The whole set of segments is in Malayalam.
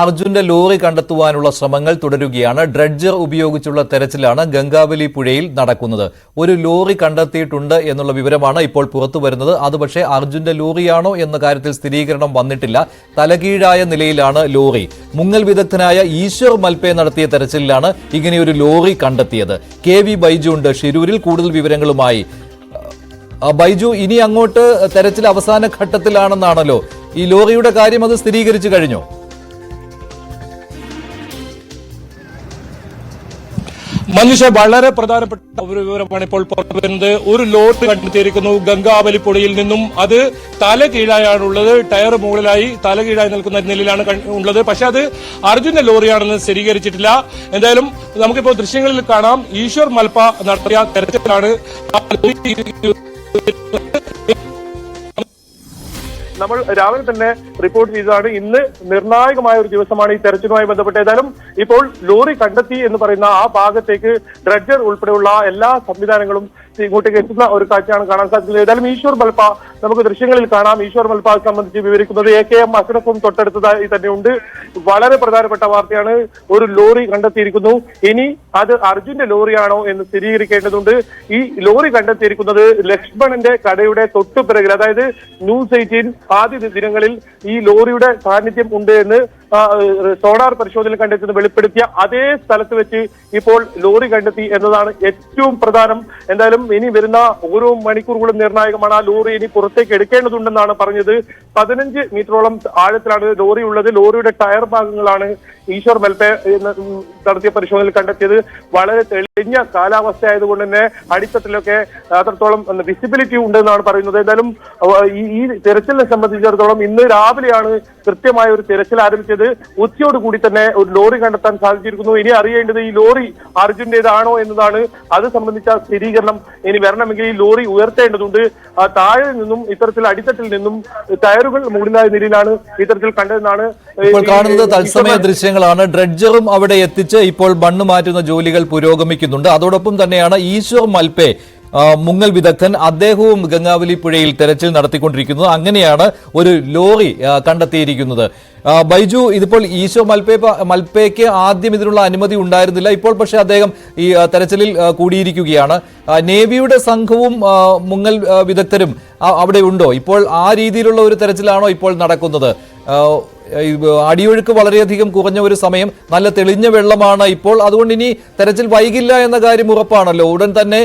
അർജുന്റെ ലോറി കണ്ടെത്തുവാനുള്ള ശ്രമങ്ങൾ തുടരുകയാണ്. ഡ്രഡ്ജർ ഉപയോഗിച്ചുള്ള തെരച്ചിലാണ് ഗംഗാവലി പുഴയിൽ നടക്കുന്നത്. ഒരു ലോറി കണ്ടെത്തിയിട്ടുണ്ട് എന്നുള്ള വിവരമാണ് ഇപ്പോൾ പുറത്തുവരുന്നത്. അത് പക്ഷേ അർജുന്റെ ലോറിയാണോ എന്ന കാര്യത്തിൽ സ്ഥിരീകരണം വന്നിട്ടില്ല. തലകീഴായ നിലയിലാണ് ലോറി. മുങ്ങൽ വിദഗ്ധനായ ഈശ്വർ മൽപേ നടത്തിയ തെരച്ചിലാണ് ഇങ്ങനെയൊരു ലോറി കണ്ടെത്തിയത്. KV ബൈജു ഉണ്ട് ഷിരൂരിൽ കൂടുതൽ വിവരങ്ങളുമായി. ബൈജു, ഇനി അങ്ങോട്ട് തെരച്ചിൽ അവസാന ഘട്ടത്തിലാണെന്നാണല്ലോ. ഈ ലോറിയുടെ കാര്യം അത് സ്ഥിരീകരിച്ചു കഴിഞ്ഞോ? മനുഷ്യ വളരെ പ്രധാനപ്പെട്ട ഒരു വിവരമാണ് ഇപ്പോൾ പുറത്തുവരുന്നത്. ഒരു ലോറി കണ്ടെത്തിയിരിക്കുന്നു ഗംഗാവലി പുഴയിൽ നിന്നും. അത് തല കീഴായാണുള്ളത്. ടയർ മുകളിലായി തല കീഴായി നിൽക്കുന്ന നിലയിലാണ് ഉള്ളത്. പക്ഷെ അത് അർജുന്റെ ലോറിയാണെന്ന് സ്ഥിരീകരിച്ചിട്ടില്ല. എന്തായാലും നമുക്കിപ്പോൾ ദൃശ്യങ്ങളിൽ കാണാം. ഈശ്വർ മൽപ നടത്തിയ തെരച്ചിലാണ് നമ്മൾ രാവിലെ തന്നെ റിപ്പോർട്ട് ചെയ്തതാണ്. ഇന്ന് നിർണായകമായ ഒരു ദിവസമാണ് ഈ തെരച്ചിലുമായി ബന്ധപ്പെട്ട്. ഏതായാലും ഇപ്പോൾ ലോറി കണ്ടെത്തി എന്ന് പറയുന്ന ആ ഭാഗത്തേക്ക് ഡ്രഡ്ജർ ഉൾപ്പെടെയുള്ള എല്ലാ സംവിധാനങ്ങളും ഇങ്ങോട്ടേക്ക് എത്തുന്ന ഒരു കാഴ്ചയാണ് കാണാൻ സാധിക്കുന്നത്. ഏതായാലും ഈശ്വർ മൽപ നമുക്ക് ദൃശ്യങ്ങളിൽ കാണാം. ഈശ്വർ മൽപ സംബന്ധിച്ച് വിവരിക്കുന്നത് AKM അഷ്റഫും തൊട്ടടുത്തതായി തന്നെയുണ്ട്. വളരെ പ്രധാനപ്പെട്ട വാർത്തയാണ്. ഒരു ലോറി കണ്ടെത്തിയിരിക്കുന്നു. ഇനി അത് അർജുന്റെ ലോറിയാണോ എന്ന് സ്ഥിരീകരിക്കേണ്ടതുണ്ട്. ഈ ലോറി കണ്ടെത്തിയിരിക്കുന്നത് ലക്ഷ്മണന്റെ കടയുടെ തൊട്ടുപിറകിൽ, അതായത് ന്യൂസ് 18 ആദ്യ ദിനങ്ങളിൽ ഈ ലോറിയുടെ സാന്നിധ്യം ഉണ്ട് എന്ന് സോണാർ പരിശോധന കണ്ടെത്തുന്ന വെളിപ്പെടുത്തിയ അതേ സ്ഥലത്ത് വെച്ച് ഇപ്പോൾ ലോറി കണ്ടെത്തി എന്നതാണ് ഏറ്റവും പ്രധാനം. എന്തായാലും ഇനി വരുന്ന ഓരോ മണിക്കൂറുകളും നിർണായകമാണ്. ആ ലോറി ഇനി പുറത്തേക്ക് എടുക്കേണ്ടതുണ്ടെന്നാണ് പറഞ്ഞത്. 15 മീറ്ററോളം ആഴത്തിലാണ് ലോറി ഉള്ളത്. ലോറിയുടെ ടയർ ഭാഗങ്ങളാണ് ഈശ്വർ മൽപേ നടത്തിയ പരിശോധനയിൽ കണ്ടെത്തിയത്. വളരെ തെളിഞ്ഞ കാലാവസ്ഥ ആയതുകൊണ്ട് തന്നെ അടിത്തട്ടിലൊക്കെ അത്രത്തോളം വിസിബിലിറ്റി ഉണ്ടെന്നാണ് പറയുന്നത്. എന്തായാലും ഈ തെരച്ചിലിനെ സംബന്ധിച്ചിടത്തോളം ഇന്ന് രാവിലെയാണ് കൃത്യമായ ഒരു തെരച്ചിൽ ആരംഭിച്ചത്. ഉച്ചയോടുകൂടി തന്നെ ഒരു ലോറി കണ്ടെത്താൻ സാധിച്ചിരിക്കുന്നു. ഇനി അറിയേണ്ടത് ഈ ലോറി അർജുന്റേതാണോ എന്നതാണ്. അത് സംബന്ധിച്ച സ്ഥിരീകരണം ഇനി വരണമെങ്കിൽ ഈ ലോറി ഉയർത്തേണ്ടതുണ്ട്. താഴെ നിന്നും ഇത്തരത്തിൽ അടിത്തട്ടിൽ നിന്നും ടയറുകൾ മുകളിലായ നിലയിലാണ് ഇത്തരത്തിൽ കണ്ടതെന്നാണ് ഇപ്പോൾ കാണുന്നത്. തത്സമയ ദൃശ്യങ്ങളാണ്. ഡ്രഡ്ജറും അവിടെ എത്തിച്ച് ഇപ്പോൾ മണ്ണ് മാറ്റുന്ന ജോലികൾ പുരോഗമിക്കുന്നുണ്ട്. അതോടൊപ്പം തന്നെയാണ് ഈശ്വർ മൽപേ മുങ്ങൽ വിദഗ്ധൻ, അദ്ദേഹവും ഗംഗാവലി പുഴയിൽ തെരച്ചിൽ നടത്തിക്കൊണ്ടിരിക്കുന്നത്. അങ്ങനെയാണ് ഒരു ലോറി കണ്ടെത്തിയിരിക്കുന്നത്. ബൈജു, ഇതിപ്പോൾ ഈശ്വർ മൽപേക്ക് ആദ്യം ഇതിനുള്ള അനുമതി ഉണ്ടായിരുന്നില്ല. ഇപ്പോൾ പക്ഷേ അദ്ദേഹം ഈ തെരച്ചിലിൽ കൂടിയിരിക്കുകയാണ്. നേവിയുടെ സംഘവും മുങ്ങൽ വിദഗ്ധരും അവിടെ ഉണ്ടോ? ഇപ്പോൾ ആ രീതിയിലുള്ള ഒരു തെരച്ചിലാണോ ഇപ്പോൾ നടക്കുന്നത്? അടിയൊഴുക്ക് വളരെയധികം കുറഞ്ഞ ഒരു സമയം, നല്ല തെളിഞ്ഞ വെള്ളമാണ് ഇപ്പോൾ. അതുകൊണ്ട് ഇനി തെരച്ചിൽ വൈകില്ല എന്ന കാര്യം ഉറപ്പാണല്ലോ. ഉടൻ തന്നെ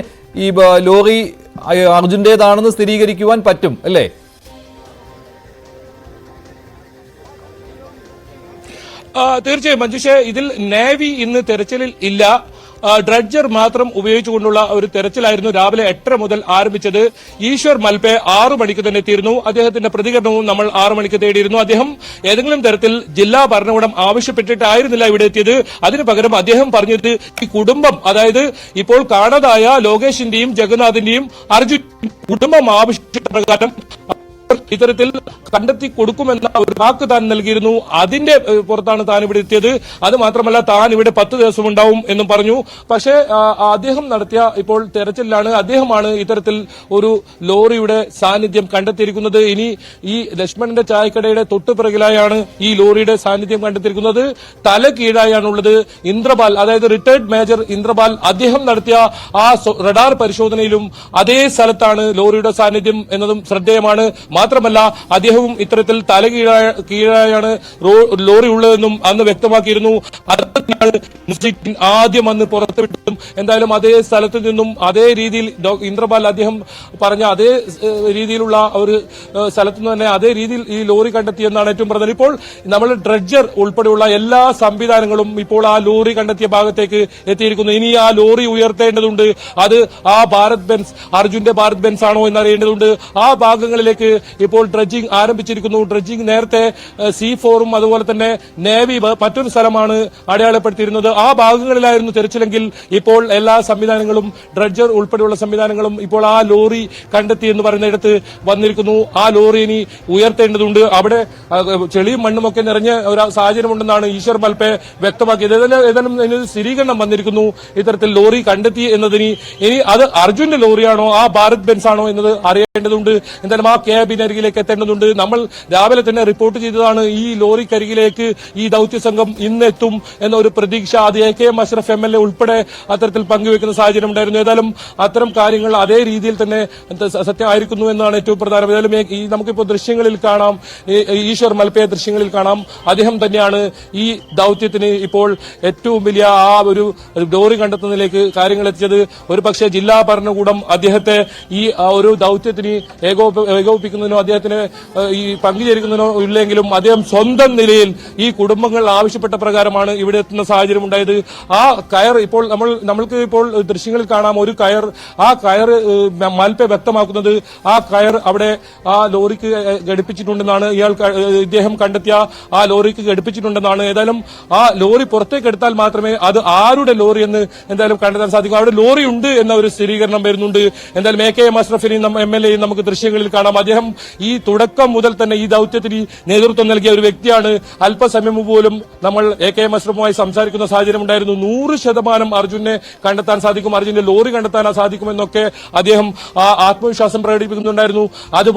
ഈ ലോറി അർജുന്റേതാണെന്ന് സ്ഥിരീകരിക്കുവാൻ പറ്റും അല്ലേ? തീർച്ചയായും മഞ്ജുഷ, ഇതിൽ നേവി ഇന്ന് തെരച്ചിലിൽ ഇല്ല. ഡ്രഡ്ജർ മാത്രം ഉപയോഗിച്ചുകൊണ്ടുള്ള ഒരു തെരച്ചിലായിരുന്നു രാവിലെ 8:30 മുതൽ ആരംഭിച്ചത്. ഈശ്വർ മൽപേ 6 മണിക്ക് തന്നെ എത്തിയിരുന്നു. അദ്ദേഹത്തിന്റെ പ്രതികരണവും നമ്മൾ 6 മണിക്ക് തേടിയിരുന്നു. അദ്ദേഹം ഏതെങ്കിലും തരത്തിൽ ജില്ലാ ഭരണകൂടം ആവശ്യപ്പെട്ടിട്ടായിരുന്നില്ല ഇവിടെ എത്തിയത്. അതിനു പകരം അദ്ദേഹം പറഞ്ഞത് ഈ കുടുംബം, അതായത് ഇപ്പോൾ കാണാതായ ലോകേഷിന്റെയും ജഗന്നാഥിന്റെയും അർജുൻ കുടുംബം ആവശ്യപ്പെട്ട പ്രകാരം ഇത്തരത്തിൽ കണ്ടെത്തി കൊടുക്കുമെന്ന ഒരു വാക്ക് താൻ നൽകിയിരുന്നു. അതിന്റെ പുറത്താണ് താൻ ഇവിടെ എത്തിയത്. അത് മാത്രമല്ല, താൻ ഇവിടെ 10 ദിവസം ഉണ്ടാവും എന്നും പറഞ്ഞു. പക്ഷേ അദ്ദേഹം നടത്തിയ ഇപ്പോൾ തെരച്ചിലാണ് അദ്ദേഹമാണ് ഇത്തരത്തിൽ ഒരു ലോറിയുടെ സാന്നിധ്യം കണ്ടെത്തിയിരിക്കുന്നത്. ഇനി ഈ ലക്ഷ്മണന്റെ ചായക്കടയുടെ തൊട്ടുപിറകിലായാണ് ഈ ലോറിയുടെ സാന്നിധ്യം കണ്ടെത്തിയിരിക്കുന്നത്. തല കീഴായാണുള്ളത്. ഇന്ദ്രപാൽ, അതായത് റിട്ടയർഡ് മേജർ ഇന്ദ്രപാൽ, അദ്ദേഹം നടത്തിയ ആ റഡാർ പരിശോധനയിലും അതേ സ്ഥലത്താണ് ലോറിയുടെ സാന്നിധ്യം എന്നതും ശ്രദ്ധേയമാണ്. മാത്രമല്ല, അദ്ദേഹവും ഇത്തരത്തിൽ തല കീഴായാണ് ലോറി ഉള്ളതെന്നും അന്ന് വ്യക്തമാക്കിയിരുന്നു. ആദ്യം അന്ന് പുറത്തുവിട്ടും എന്തായാലും അതേ സ്ഥലത്ത് നിന്നും അതേ രീതിയിൽ ഇന്ദ്രപാൽ അദ്ദേഹം പറഞ്ഞ അതേ രീതിയിലുള്ള ഒരു സ്ഥലത്തു നിന്ന് തന്നെ അതേ രീതിയിൽ ഈ ലോറി കണ്ടെത്തിയെന്നാണ് ഏറ്റവും പ്രധാനം. ഇപ്പോൾ നമ്മൾ ഡ്രഡ്ജർ ഉൾപ്പെടെയുള്ള എല്ലാ സംവിധാനങ്ങളും ഇപ്പോൾ ആ ലോറി കണ്ടെത്തിയ ഭാഗത്തേക്ക് എത്തിയിരിക്കുന്നു. ഇനി ആ ലോറി ഉയർത്തേണ്ടതുണ്ട്. അത് ആ ഭാരത് ബെൻസ്, അർജുന്റെ ഭാരത് ബെൻസ് ആണോ എന്നറിയേണ്ടതുണ്ട്. ആ ഭാഗങ്ങളിലേക്ക് ഇപ്പോൾ ഡ്രഡ്ജിംഗ് ആരംഭിച്ചിരിക്കുന്നു. ഡ്രഡ്ജിംഗ് നേരത്തെ C4ഉം അതുപോലെ തന്നെ നേവി മറ്റൊരു സ്ഥലമാണ് അടയാളപ്പെടുത്തിയിരുന്നത്. ആ ഭാഗങ്ങളിലായിരുന്നു തെരച്ചിലെങ്കിൽ ഇപ്പോൾ എല്ലാ സംവിധാനങ്ങളും ഡ്രഡ്ജർ ഉൾപ്പെടെയുള്ള സംവിധാനങ്ങളും ഇപ്പോൾ ആ ലോറി കണ്ടെത്തി എന്ന് പറയുന്നിടത്ത് വന്നിരിക്കുന്നു. ആ ലോറി ഇനി ഉയർത്തേണ്ടതുണ്ട്. അവിടെ ചെളിയും മണ്ണുമൊക്കെ നിറഞ്ഞ ഒരു സാഹചര്യമുണ്ടെന്നാണ് ഈശ്വർ മൽപേ വ്യക്തമാക്കിയത്. ഏതായാലും സ്ഥിരീകരണം വന്നിരിക്കുന്നു ഇത്തരത്തിൽ ലോറി കണ്ടെത്തി എന്നതിന്. ഇനി അത് അർജുന്റെ ലോറിയാണോ ആ ഭാരത് ബെൻസ് ആണോ എന്നത് അറിയേണ്ടതുണ്ട്. എന്തായാലും ആ ക്യാബ് ക്യാമ്പിനരികിലേക്ക് എത്തേണ്ടതുണ്ട്. നമ്മൾ രാവിലെ തന്നെ റിപ്പോർട്ട് ചെയ്തതാണ് ഈ ലോറിക്കരികിലേക്ക് ഈ ദൌത്യ സംഘം ഇന്നെത്തും എന്നൊരു പ്രതീക്ഷ അത് AKM അഷ്റഫ് MLA ഉൾപ്പെടെ അത്തരത്തിൽ പങ്കുവെക്കുന്ന സാഹചര്യം ഉണ്ടായിരുന്നു. ഏതായാലും അത്തരം കാര്യങ്ങൾ അതേ രീതിയിൽ തന്നെ സത്യമായിരിക്കുന്നു എന്നാണ് ഏറ്റവും പ്രധാനം. ഏതായാലും നമുക്കിപ്പോൾ ദൃശ്യങ്ങളിൽ കാണാം, ഈശ്വർ മൽപ്പയെ ദൃശ്യങ്ങളിൽ കാണാം. അദ്ദേഹം തന്നെയാണ് ഈ ദൌത്യത്തിന് ഇപ്പോൾ ഏറ്റവും വലിയ ആ ഒരു ലോറി കണ്ടെത്തുന്നതിലേക്ക് കാര്യങ്ങൾ എത്തിച്ചത്. ഒരു പക്ഷേ ജില്ലാ ഭരണകൂടം അദ്ദേഹത്തെ ഈ ഒരു ദൌത്യത്തിന് ഏകോപിപ്പിക്കുന്നതിനോ അദ്ദേഹത്തിന് ഈ പങ്കുചേരിക്കുന്നതിനോ ഇല്ലെങ്കിലും അദ്ദേഹം സ്വന്തം നിലയിൽ ഈ കുടുംബങ്ങൾ ആവശ്യപ്പെട്ട പ്രകാരമാണ് ഇവിടെ എത്തുന്ന സാഹചര്യം ഉണ്ടായത്. ആ കയർ ഇപ്പോൾ നമ്മൾക്ക് ഇപ്പോൾ ദൃശ്യങ്ങളിൽ കാണാം. ഒരു കയർ, ആ കയർ മൽപ്പ വ്യക്തമാക്കുന്നത് ആ കയർ അവിടെ ആ ലോറിക്ക് ഘടിപ്പിച്ചിട്ടുണ്ടെന്നാണ്. ഇദ്ദേഹം കണ്ടെത്തിയ ആ ലോറിക്ക് ഘടിപ്പിച്ചിട്ടുണ്ടെന്നാണ്. ഏതായാലും ആ ലോറി പുറത്തേക്ക് എടുത്താൽ മാത്രമേ അത് ആരുടെ ലോറി എന്ന് എന്തായാലും കണ്ടെത്താൻ സാധിക്കും. അവിടെ ലോറി ഉണ്ട് എന്ന ഒരു സ്ഥിരീകരണം വരുന്നുണ്ട്. എന്തായാലും AKM അഷ്റഫിനെയും MLA നമുക്ക് ദൃശ്യങ്ങളിൽ കാണാം. അദ്ദേഹം ഈ തുടക്കം മുതൽ തന്നെ ഈ ദൌത്യത്തിന് നേതൃത്വം നൽകിയ ഒരു വ്യക്തിയാണ്. അല്പസമയം പോലും നമ്മൾ AKM അഷ്റഫുമായി സംസാരിക്കുന്ന സാഹചര്യം ഉണ്ടായിരുന്നു. 100% അർജുനെ കണ്ടെത്താൻ സാധിക്കും, അർജുന്റെ ലോറി കണ്ടെത്താൻ സാധിക്കുമെന്നൊക്കെ അദ്ദേഹം ആത്മവിശ്വാസം പ്രകടിപ്പിക്കുന്നുണ്ടായിരുന്നു. അതുപോലെ